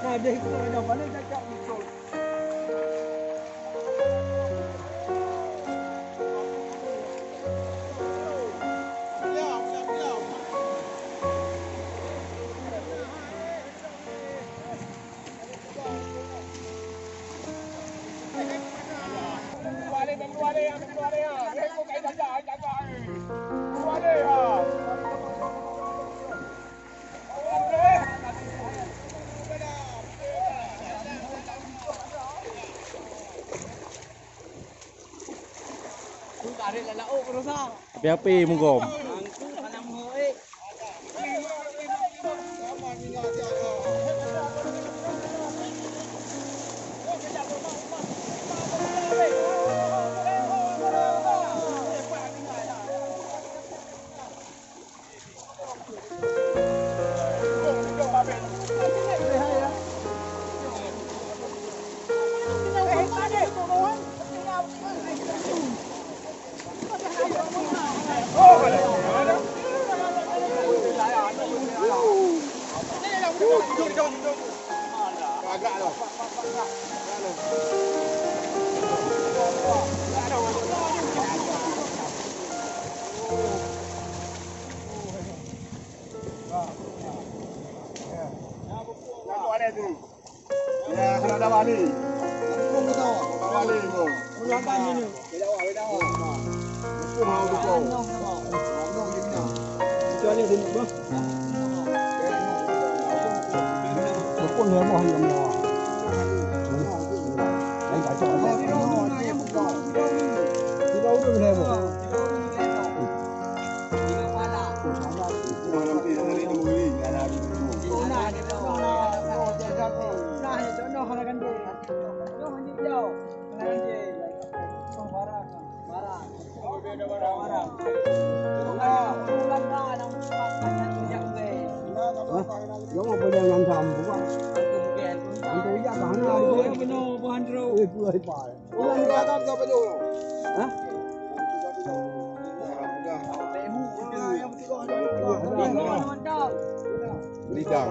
Nah, dia itu ada mana cakap betul. Biapi mungkom. Ya, kena ada wali. Kau betul. Wali kau. Ulama ini. Beda awak. Kau mau kau. Kau gimana? Kecuali sini, bro. Kau ni mau yang mana? Ini kacau. Tidak udah boleh, bro. Giống một bây giờ ngăn trầm cũng vậy. Anh tôi ra bán ra đi. Cái nó bán rau. Ê, cười phải. Ôi, ra đó ra bây giờ. Hả? Đi chào.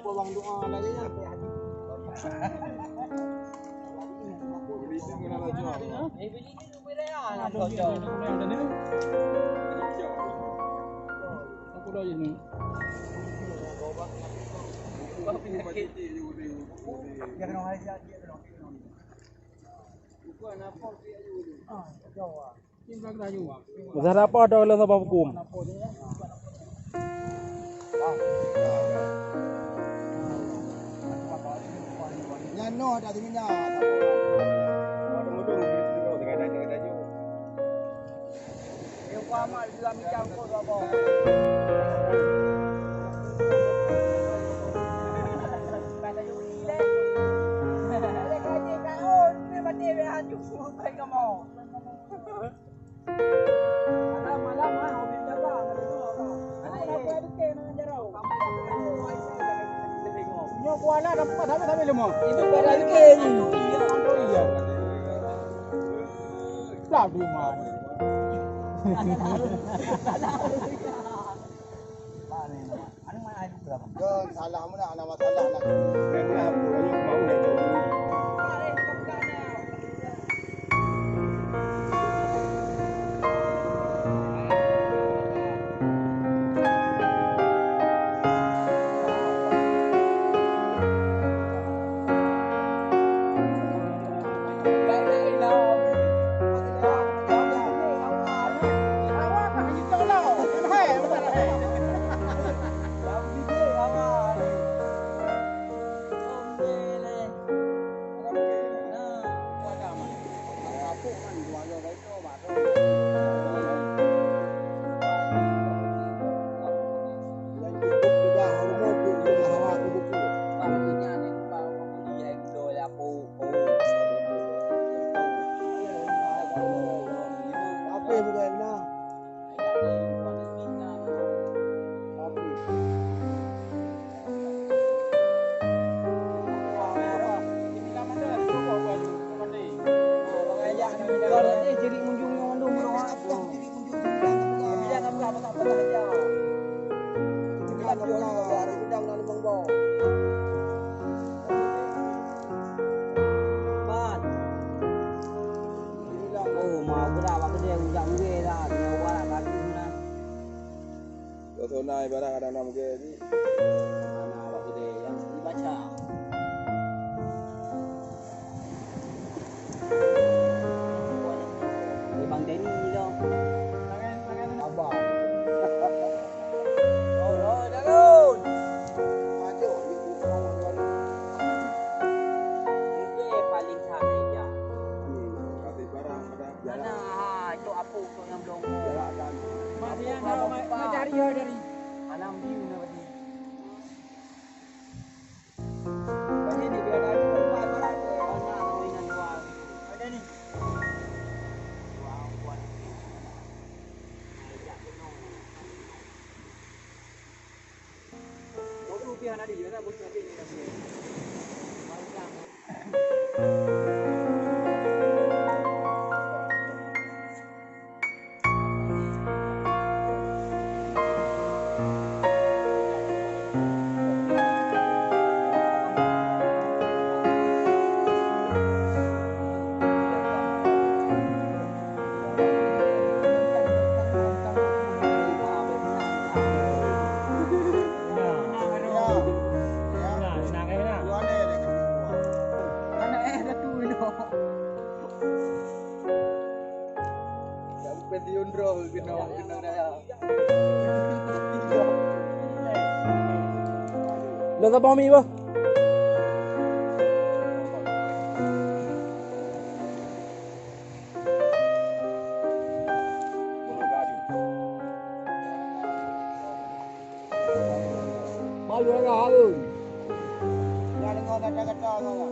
Pulang doa lagi ya. Masa apa ada oleh sebab hukum? No, ada di mana? Yang kuamal dalam campur apa? Pada Yuli deh. Ada kaji kau, ni mati behan cukup baik kamu. Malam ah, hobi jaga, ada tu apa? Anak apa ada ke nak jarau? Nyo kuala dapat sampai lemo. Itu barang ke ni. Iya. Lah di mana? Ano man ay berapa? Don, salah mo na ana masalah na. Kaya po ayo mau na to. Sonai barang ada nama ke ni. Mana awak gede yang dibaca. Bang Denny dong. Abang. Oh, jalan. Maju di rumah baru. Ini paling sana ya. Ni kasih barang ada jalan. Mana itu apa tu yang belum. Jalan dan. Dari dari. Alam view na tadi. Bagi ni biar dari rumah barang. Mana kawinan luar. Ada ni. Kau rupiah nanti juga tak bos nanti ni nanti. Pensiun bro, kenal dah. Lo sa bang mi ba? Malu dah tu. Jangan dengar kata-kata kau.